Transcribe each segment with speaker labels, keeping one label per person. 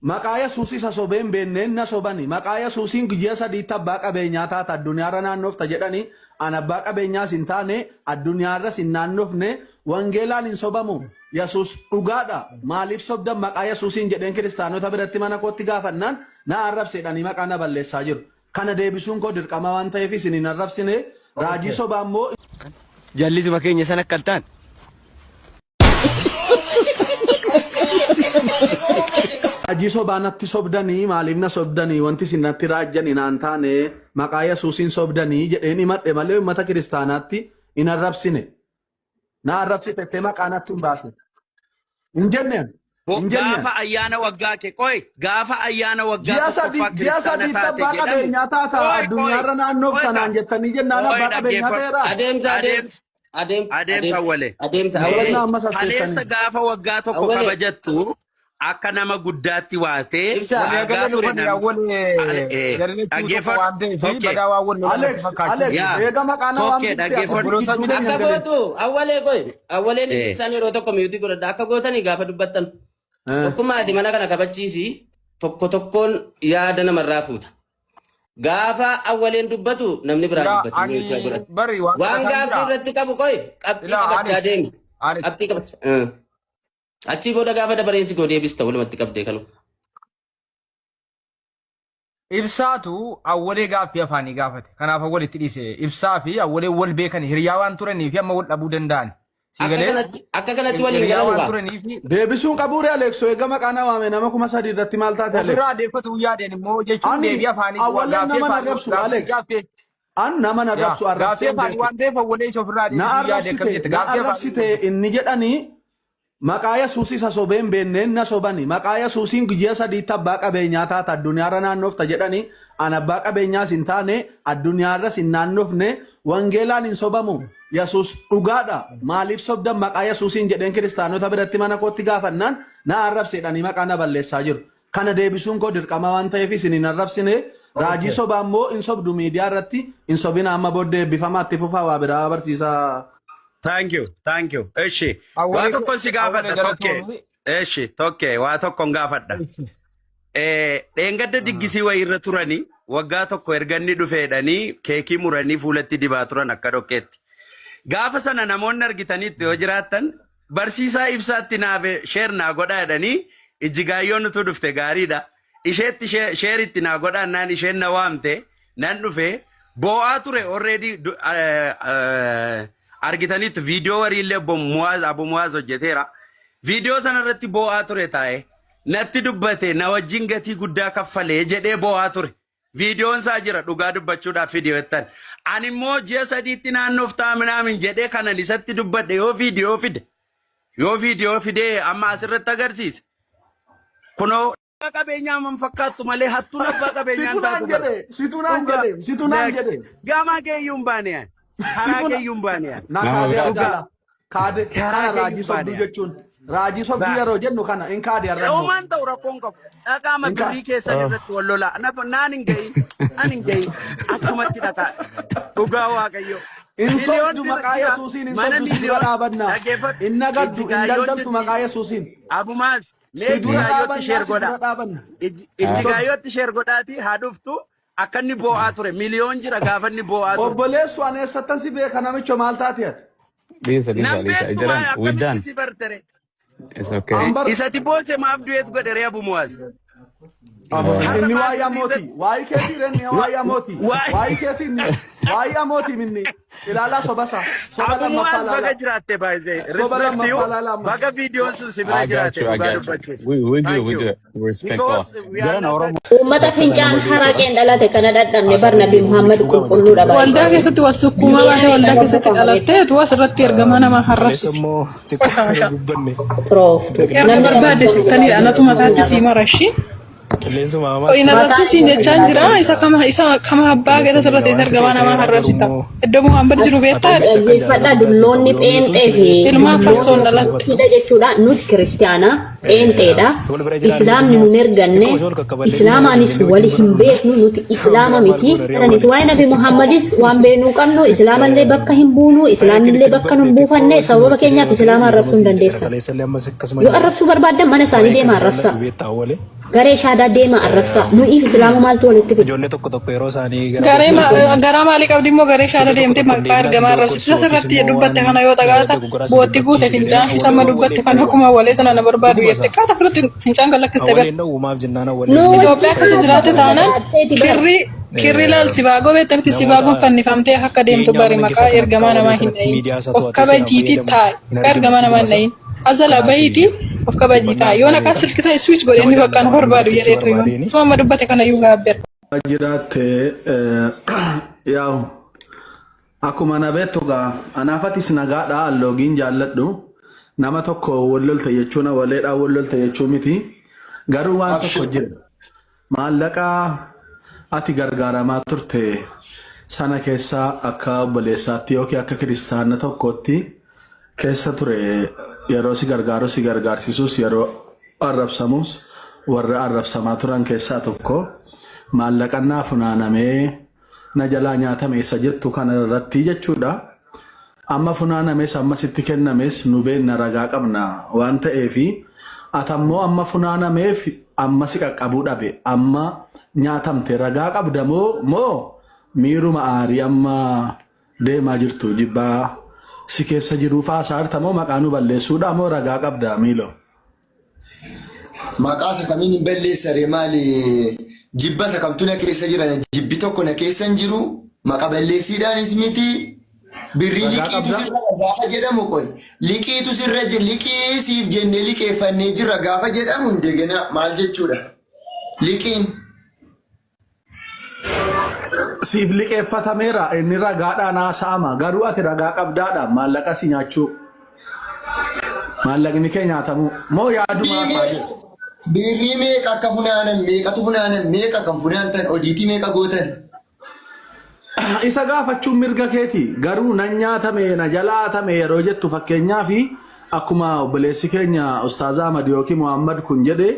Speaker 1: Maqaaya suusii sasobeen beenneen na sobani. Maqaaya suusiin guyyaa sadii tabbaa qabeenyaa taata addunyaarra naannofta jedhani an abbaa qabeenyaas hin taane addunyaarras hin naannofne wangeelaan hin sobamu. Yesuus dhugaadha. Maaliif sobdan maqaaya suusiin jedheen kiristaanota biratti mana kootti gaafannaan na arrabseedhanii maqaa na balleessaa jiru. Kana deebisuun koo dirqama waan ta'eef isin hin arrabsine raajii sobaa immoo
Speaker 2: jallisuma keenya sana akkaltaan.
Speaker 1: Raajii sobaa natti sobdanii maaliif na sobdanii wanti isin natti raajjanii naan taane maqaaya suusiin sobdanii jedheen himadhe malee uummata kiristaanaatti hin arrabsine. Na arrabsite maqaa natti hin baasne. Hin jenneen.
Speaker 2: Gaafa ayyaana waggaa kee qoy gaafa ayyaana waggaa
Speaker 1: ji'a sadii tabbaa qabeenyaa taata addunyaarra naannoof kanaan jettanii jennaan abbaa qabeenyaa ta'eera.
Speaker 2: Adeemsa walee. Kaleessa gaafa waggaa tokko kabajattu akka nama guddaatti waatee
Speaker 3: Tokkummaati mana kana kabachiisi tokko tokkoon yaada namarraa fuuta. Gaafa awwaleen dubbatu namni biraa dubbatu. Waan gaafii irratti qabu qoy qabxii qabachaa deemi. Qabxii qabachaa. Achii booda gaafa dabareensi koo deebista walumatti qabdee kanu.
Speaker 4: Ibsaatu awwalee gaaffii afaanii gaafate. Kanaaf awwalitti dhiise. Ibsaa fi awwalee wal beekan hiriyaa waan turanii fi amma wal dhabuu danda'an.
Speaker 3: Akka kanatti waliin galaa
Speaker 1: deebisuun qabuure Alexo eega maqaan waame nama 3,000 irratti maal taate Alex
Speaker 4: irraa deeffatu yaadeen immoo jechuun deebii afaanii
Speaker 1: awwalee nama narrabsu Alex an nama narrabsu
Speaker 4: arrabsee afaanii waan ta'eef awwalee isa ofirraa deebisuu yaadeen akkamitti
Speaker 1: gaaffii arrabsite inni jedhanii maqaaya suusii sasobeen beenneen na sobani maqaaya suusiin guyyaa sadii tabbaa qabeenyaa taata addunyaarra naannofta jedhanii an abbaa qabeenyaas hin taane addunyaarras hin naannofne wangeelaan hin sobamu. Yesuus dhugaadha. Maaliif sobdan maqaa Yesuusiin jedheen kiristaanota biratti mana kootti gaafannaan na arrabseedhanii maqaa na balleessaa jiru. Kana deebisuun koo dirqama waan ta'eef isin hin arrabsine raajii sobaa immoo hin sobdu miidiyaa irratti hin sobina amma booddee eebbifamaatti fufaa waa biraa barsiisaa.
Speaker 2: Thank you. Eshi. Waa tokkoon si gaafadha tokkee. Eshi tokkee waa tokkoon gaafadha. Dheengadda diggisii wayii irra turanii waggaa tokko erganni dhufeedhanii keekii muranii fuulatti dibaa turan akka dhokkeetti. Gaafa sana namoonni argitanitti yoo jiraattan barsiisaa ibsaatti naafe sheer naa godhaa jedhanii ijjigaayyoon nutu dhufte gaariidha. Isheetti sheeritti naa godhaan naan isheen na waamte nan dhufe boo'aa ture already argitanitti viidiyoo wariillee Abu Muwaaz hojjeteera. Viidiyoo sanarratti boo'aa ture taa'e natti dubbate na wajjin gatii guddaa kaffalee jedhee boo'aa ture. Viidiyoon isaa jira dhugaa dubbachuudhaaf fidiyoottan. Ani immoo ji'a sadiitti naannoof taaminaamin jedhee kanan isatti dubbadhe yoo viidiyoo fidee amma asirratti agarsiise. Kunoo abbaa qabeenyaa man fakkaattu malee hattuun abbaa qabeenyaan taatu bara.
Speaker 1: Situ naan jedhe.
Speaker 2: Gaamaa keeyyuun baane yaa. Karaa keeyyuun baane yaa.
Speaker 1: Na kaadee argala. Kaadee kana raajii sobduu jechuun. Raajii sobduu yeroo jennu kana in kaadee argamu.
Speaker 2: Oomaan ta'u rakkoon qabu. Dhaqaa maturii keessan irratti wal lolaa. Naan hin gahin. Achumatti dhaqaa. Dhugaa Waaqayyo.
Speaker 1: In sobdu maqaa Yesuusiin in sobdu si dura dhaabannaa. In nagaddu in daldaltu maqaa Yesuusiin.
Speaker 2: Abumaas mee ijjigaayyootti sheer godhaa. Ijjigaayyootti sheer godhaati haa dhuftu akka inni boo'aa ture. Miliyoon jira gaafa inni boo'aa ture.
Speaker 1: Obboleessu ani eessattan si beeka namicho maal taati ati?
Speaker 2: Akkamitti si bartere. Isati boose maaf du'eet godhe ree Abu Muwaaz.
Speaker 1: Inni waayyaa mootii. Waayii keetii renni waayyaa mootii. Waayii keetii inni waayyaa mootii minni ilaalaa sobasa.
Speaker 2: Abu Muwaaz baga jiraatte baay'ee. Respectiyu baga viidiyoon sun si bira jiraatte dhugaa dubbachuuf.
Speaker 5: Uummata fincaan haraqeen dhalate kana dadhabne bar Nabi Muhammad qulqulluudha baay'ee.
Speaker 6: Waldaa keessatti wasukkuuma baay'ee waldaa keessatti dhalatteetu asirratti ergama nama harrabsu. Namni barbaade sittanii anatu mataatti sii marashi. Ina rabsi jechaan jira isa kama abbaa gada sirratti ergama nama harrabsita. Iddoo Muhammad jiru beektaa?
Speaker 5: Fadhaa dulloonni pheenxee fi
Speaker 6: ilmaa farsoon dhalatti.
Speaker 5: jechuudha nuti kiristaana pheenxeedha. Islaamni nun erganne islaamaanis wali hin beeknu nuti islaama miti. Kananitti waa'ee Nabi Muhammadis waan beeknuu qabnu islaamallee bakka hin buunu islaamillee bakka nun buufanne sababa keenyaaf islaama arrabsuu hin dandeessa. Yoo arrabsuu barbaaddan mana isaanii deema arrabsa. Garee shaadaa deema arrabsaa. Nuyi islaama maaltu walitti fide?
Speaker 7: Ijoollee tokko tokko yeroo isaanii
Speaker 6: Garaa maalii qabdi immoo garee shaada deemtee maqaa ergamaa arrabsiisa sirratti dubbatte kana yoo dhagaata bootti guute fincaan sama dubbatte kan akkuma walee sana na barbaadu jette qaata fudhatti fincaan kan lakkiste bar.
Speaker 7: uumaaf jennaan
Speaker 6: Itoophiyaa akkasii jiraate taanaan kirri laal sibaago beektamti sibaagoon fannifamtee akka deemtu bari maqaa ergamaa namaa hin dhayin of kabajiitii taa'e ergamaa namaa hin dhayin azala bahiitii of kabajiitaa yoo naqaa silkisaa switch godhe inni bakka na barbaadu jedheetu himan suma dubbate kana iyyuu gaabbeera.
Speaker 1: Jiraate yaa'u akkuma na beektu gaa anaafatis nagaadha alloogiin jaalladhu nama tokko wallolta jechuun waleedhaa wallolta jechuu miti garuu waan tokko jira maallaqa ati gargaaramaa turte sana keessa akka obboleessaatti yookiin akka kiristaana tokkotti keessa ture yeroo si gargaaru si gargaarsisus yeroo arrabsamus warra arrabsamaa turan keessaa tokko. Maallaqannaa funaanamee na jalaa nyaatame isa jettu kana irratti jechuudha. Amma funaanames amma sitti kennames nu beenna ragaa qabna waan ta'eef atammoo amma funaanameef amma si qaqqabuu dhabe amma nyaatamte ragaa qabda moo miiruma aarii amma deemaa jirtu jibbaa si keessa jiru faasaarta moo maqaa nu balleessuudha moo ragaa qabda miilo.
Speaker 8: Maqaa isa kamiin hin balleessare maali? Jibba isa kamtu na keessa jiran jibbi tokko na keessa hin jiru maqaa balleessiidhaanis miti birrii liqiitu sirra gaafa jedhamu qoy liqiitu sirra liqii siif jennee liqeeffannee jirra gaafa jedhamu hundegena maal jechuudha liqiin
Speaker 1: siif liqeeffatameera inni ragaadhaan haasa'ama garuu ati ragaa qabdaadha maallaqa si nyaachuu maallaqni kee nyaatamu moo yaaduma haasaa jiru.
Speaker 8: Birrii meeqa akka funaanan meeqatu funaanan meeqa kan funaantan odiitii meeqa gootan.
Speaker 1: Isa gaafachuun mirga keeti garuu nan nyaatame na jalaatame yeroo jettu fakkeenyaaf akkuma obboleessi keenya Ustaaz Ahmad yookiin Muhammad kun jedhe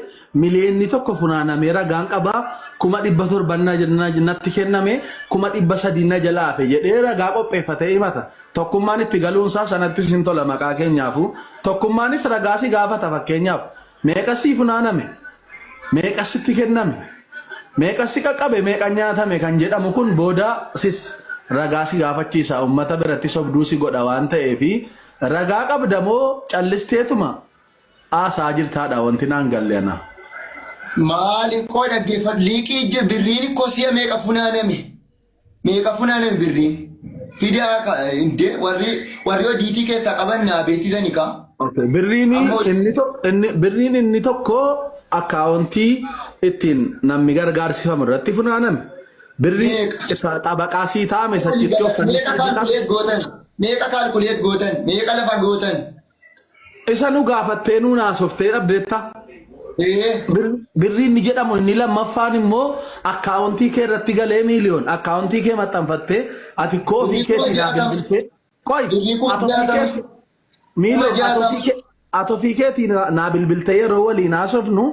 Speaker 1: miliyoonni tokko funaanamee ragaan qabaa 700 jannatti kenname 300 na jalaafe jedhee ragaa qopheeffatee himata. Tokkummaan itti galuunsaa sanatti sin tola maqaa keenyaafu tokkummaanis ragaa si gaafata fakkeenyaaf. Meeqa si funaaname meeqa sitti kenname meeqa si qaqqabe meeqa nyaatame kan jedhamu kun booda sis ragaa si gaafachiisa ummata biratti sobduu si godha waan ta'eef ragaa qabda moo callisteetuma aasaa jirtaadha wanti naan galleena.
Speaker 8: Maali koo dhaggeeffadhu liqii ije birriin kosiya meeqa funaaname birriin fidaa inde warri odiitii keessaa qaban naa beeksisanii kaa.
Speaker 1: Birriin inni tokko akkaawuntii ittiin namni gargaarsifamu irratti funaaname. Birrii isa xabaqaa sii taa'ame sachitti of
Speaker 8: meeqa kaalkuleet gootan meeqa lafa gootan.
Speaker 1: Isa nu gaafattee nu naasoftee dhabdeetta. Birrii inni jedhamu inni lammaffaan immoo akkaawuntii kee irratti galee miiliyoon akkaawuntii kee maxxanfattee ati koofii keetti naa bilbiltee. Qoy Milo atofii keetii naa bilbilte yeroo waliin haasofnu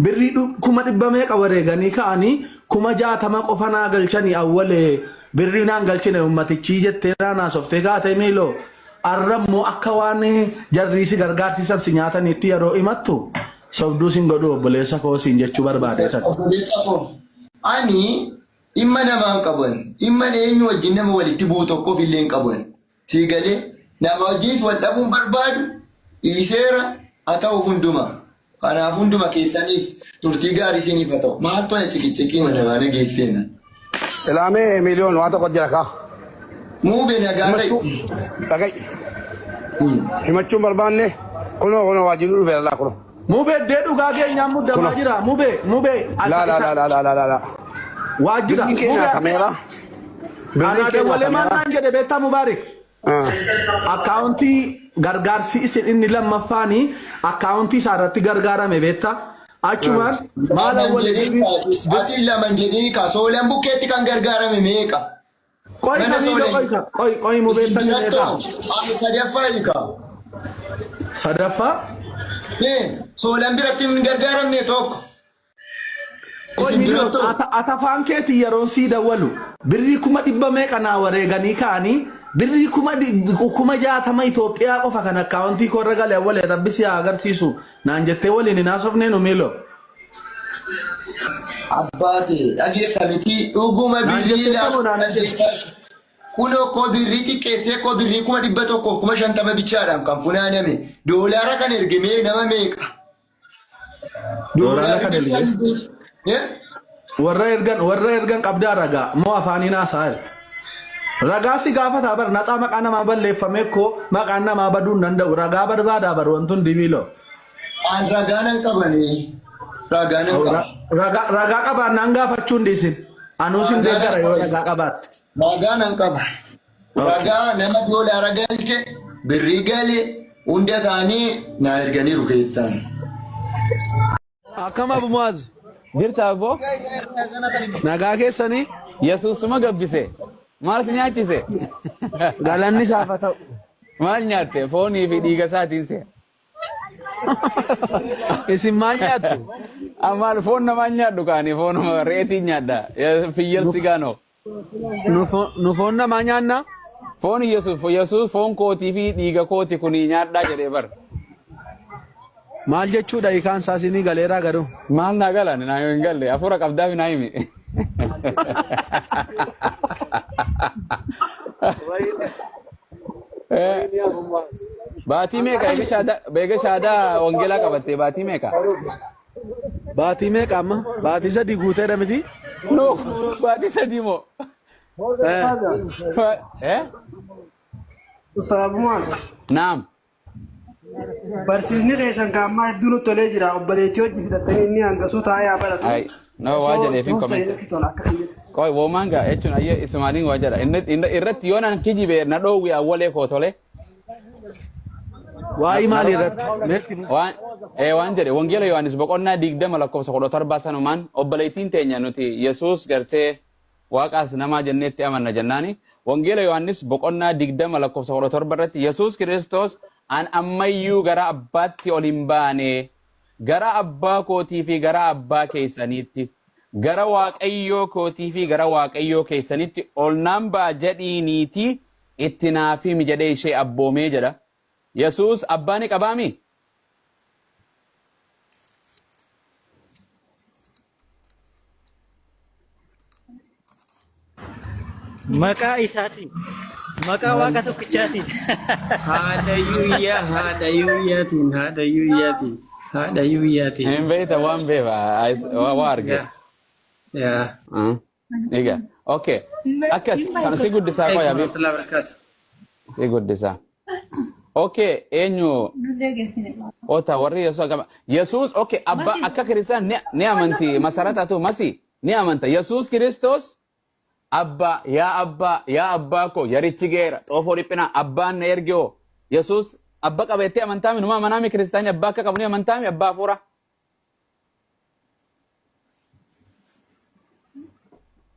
Speaker 1: birrii 100 meeqa wareeganii ka'anii 60 qofa naa galchanii awwalee birrii naan galchine ummatichi jettee naa haasoftee kaatee Milo arrammoo akka waan jarriisi gargaarsiisan si nyaataniitti yeroo himattu sobduu sin godhu obboleessa koo siin jechuu barbaadeetan.
Speaker 8: Ani dhimma namaan qaban dhimma eenyu wajjin nama walitti bu'u tokkoof illee hin qaban sii galee. Nama wajjinis wal dhabuun barbaadu dhiiseera haa ta'u hunduma. Kanaaf hunduma keessaniif turtii gaarii isiniif haa ta'u. Maal tola ciqicidhii mana baana geesseena.
Speaker 9: Ilaamee miliyoon waa tokko jira kaa.
Speaker 8: Muubee nagaa ta'e.
Speaker 9: Dhaga'i. Himachuun barbaanne kunoo waajjirri dhufeera laa kunoo.
Speaker 1: Muubee dee dhugaa keenyaan muddamaa jira. Muubee.
Speaker 9: La.
Speaker 1: Waajjira.
Speaker 9: Keenya kameera.
Speaker 1: Anaa dabalee maannaan jedhe beektaa Mubaarik. Akkaawuntii gargaarsi isin inni lammaffaanii akkaawuntii isaarratti gargaarame beektaa. Achumaan maal
Speaker 8: waliin ati lama jedhii kasoolaan bukkeetti kan gargaarame meeqa?
Speaker 1: Qoy mubeettanii meeqa?
Speaker 8: Sadaffaa ilka.
Speaker 1: Sadaffaa?
Speaker 8: Soolaan biratti hin gargaaramne tokko.
Speaker 1: Atafaan keetii yeroo sii dawwalu birrii 100 meeqa naa wareeganii ka'anii birrii 60 Itoophiyaa qofa kan akkaawuntii korra galee awwalee rabbi si haa agarsiisu naan jettee waliin hin haasofnee nu miilo.
Speaker 8: Abbaate dhageeffamiti dhuguma birrii kunoo koo birrii xiqqeessee koo birrii 150 bichaadhaan kan funaaname doolaara kan ergamee nama meeqa?
Speaker 1: Doolaara kan ergame warra ergan qabdaa ragaa moo afaaniin haasaa ragaa si gaafata bar naxaa maqaa namaa balleeffame ko maqaan namaa baduu hin danda'u ragaa barbaadaa bar wantuun dibiiloo.
Speaker 8: An ragaanan qabanii ragaanan qaba.
Speaker 1: Ragaa qabaan naan gaafachuu hin dhiisin anuusin deeggara yoo ragaa qabaatte.
Speaker 8: Ragaanan qaba. Ragaa nama doolaara galche birrii galee hunda isaanii na erganiiru keessaan.
Speaker 1: Akkam Abu Muaz
Speaker 10: jirta abbo
Speaker 1: nagaa keessanii
Speaker 10: Yesuusuma gabbise maal si nyaachise
Speaker 1: galanni saafa ta'u
Speaker 10: maal nyaatte foonii fi dhiiga isaatiin se
Speaker 1: isin maal nyaattu
Speaker 10: amaal foon namaa nyaadhu kaani foon reetiin nyaadha fiyyel sigaano
Speaker 1: nu foon namaa nyaanna
Speaker 10: foon Yesuus foon kootii fi dhiiga kooti kuni nyaadhaa jedhee bar
Speaker 1: maal jechuudha hiikaan saasinii galeeraa garuu
Speaker 10: maal naa galan naa hin galle afura qabdaa fi naa himi baatii meeqa beega shaadaa wangeelaa qabattee baatii meeqa?
Speaker 1: Baatii meeqa amma? Baatii sadii guuteedha miti?
Speaker 10: No, baatii sadii moo? Naam.
Speaker 11: Barsiisni keessan kaammaa hedduun tolee jira obboleettii hojii fidattanii inni hangasuu taa'ee haa baratu.
Speaker 10: No waa jedheef hin komente. Koi woomanga jechuun ayyee isumaaniin waa jedha irratti yoo nan kijibe na dhoowwi awwalee kootolee.
Speaker 1: Waa'ee maali irratti?
Speaker 10: Waan jedhe wangeela Yohaannis boqonnaa 20 lakkoofsa 17 sanumaan obboleettiin teenya nuti Yesuus gartee waaqaas namaa jenneetti amanna jennaani wangeela Yohaannis boqonnaa 20 lakkoofsa 17 irratti Yesuus Kiristoos an ammayyuu gara abbaatti ol hin baane gara abbaa kootii fi gara abbaa keessaniitti gara waaqayyoo kootii fi gara waaqayyoo keessanitti ol naan ba'a jedhiiniiti itti naaf himi jedhee ishee abboomee jedha. Yesuus abbaa ni qabaami?
Speaker 11: Maqaa isaatiin maqaa waaqa tokkichaatiin haadhayyuuyyaatiin
Speaker 10: hin beekta waan beeba waa arge egaa okay akkas kana si guddisaa qoya bi si guddisaa okay eenyu ota warri Yesuus okay abba akka Kiristiyaan ni amanti masarataatu masi ni amanta Yesuus Kiristoos abba yaa abbaa ko yarichi geera xoofoo dhiphina abbaan na ergeo Yesuus abba qabeettee amantaami numa amanaami kiristaanii abbaa akka qabu ni amantaami abbaa hafuura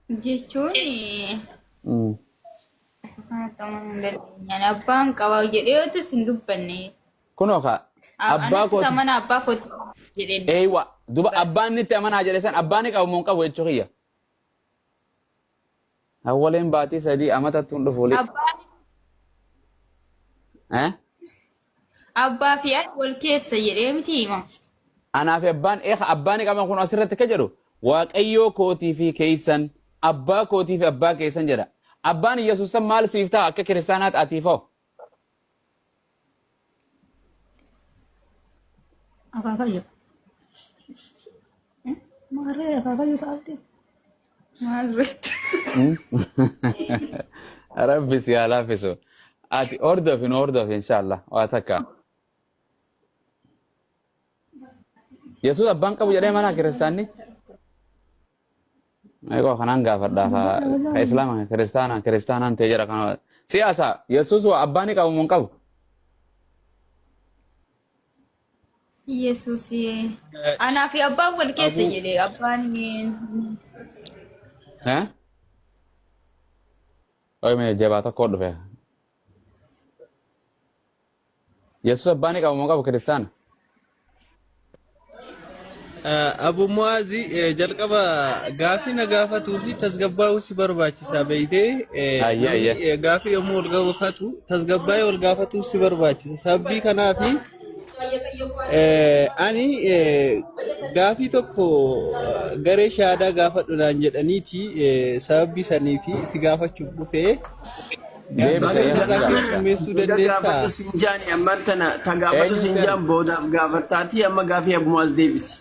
Speaker 12: jechuun abbaan qaba jedheetu sin dubbanne
Speaker 10: kunoo ka abbaa ko
Speaker 12: samana abbaa ko jedhee
Speaker 10: eeywa duba abbaan nitti amanaa jedhe san abbaan qabu moo qabu jechuu kiyya awwaleen baatii sadii amatattuun dhufuuli
Speaker 12: abbaa fi wal keessa jedhee miti hima
Speaker 10: anaa fi abbaan qaban kun asirratti ka jedhu waaqayyoo kootii fi keessan abbaa kootii fi abbaa keessan jedha abbaan Yesuus san maal siif ta'a akka kiristaanaat atiifoo
Speaker 12: akaakayyoo maarree akaakayyoo taa'atte maalirratti
Speaker 10: Rabbi si haa laaffisu ati hordofin inshallah waa takka Yesuus abbaan qabu jedhee mana kiristaanni Ego kanan gaafadha ka islaama kiristaanaan ta'e jedha kana siyaasa Yesuus waa abbaan qabu moo qabu
Speaker 12: Yesuus anaa fi abbaan wal keessa jedhee abbaan
Speaker 10: Oi me jabaa tokko dhufe Yesuus abbaan qabu moo qabu kiristaana
Speaker 13: Abu Muazi jalqaba gaafii na gaafatuu fi tasgabbaa'uu si barbaachisaa beeytee gaafii yommuu ol gaafatu tasgabbaa'ee ol gaafatuu si barbaachisa sabbii kanaa fi Ani gaafii tokko garee shaadaa gaafadhuudhaan jedhaniiti sababbii sanii fi si gaafachuuf dhufee gaafii dandeessaa.
Speaker 14: Sinjaani ammaan tana tagaafatu sinjaan boodaaf gaafattaati amma gaafii abmuwaas deebisi.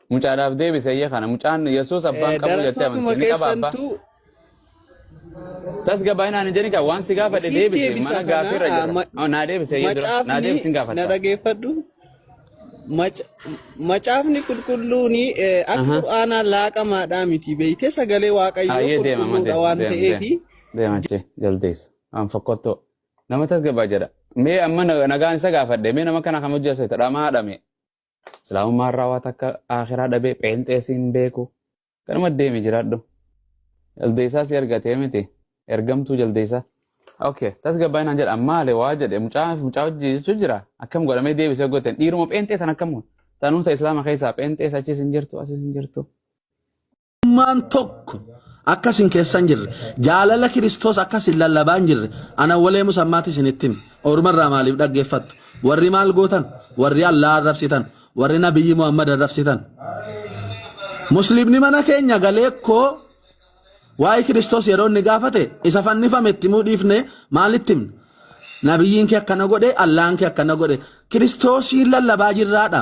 Speaker 10: Mucaadhaaf deebise iyya kana mucaan Yesuus abbaan qabu jettee amantii ni qaba abbaa. Tas gabaayinaan hin jedhin waan si gaafadhe deebise mana gaafirra jira. Naa deebise iyya dura naa deebisin gaafadha.
Speaker 13: Na dhageeffadhu. Macaafni qulqulluuni akka Qur'aanaa laaqamaadhaa miti beeytee sagalee Waaqayyoo qulqulluudha waan ta'eefi.
Speaker 10: Deemachee jaldeessa waan fakkottoo nama tas gabaa jedha. Mee amma nagaan isa gaafadhe mee nama kana kam hojjese tadhamaa haadhame. Islaamummaan raawwat akka akhiraa dhabee pheenxeesiin beeku kanuma deemi jiraadhu. Jaldeessaa si ergatee miti ergamtuu jaldeessaa. Okay, tas gabaayinaan jedha maali waa jedhe mucaa hojii jechuun jira akkam godhamee deebisee gooteen dhiiruma pheenxee tan akkam tanuunsa islaama keessaa pheenxee achis hin jirtu asis hin jirtu.
Speaker 1: Maan tokko akkasin keessan jirre jaalala Kiristoos akkasin lallabaan jirre ana walee musammaati isinittin orumarraa maaliif dhaggeeffattu warri maal gootan warri Allah arrabsitan warri nabiyyi Muhammad arrabsitan muslimni mana keenya galeekkoo waa'ee Kiristoos yeroo inni gaafate isa fannifame itti muudhiifne maalitti himne nabiyyiin kee akkana godhe Allahan kee akkana godhe Kiristoosiin lallabaa jirraadha.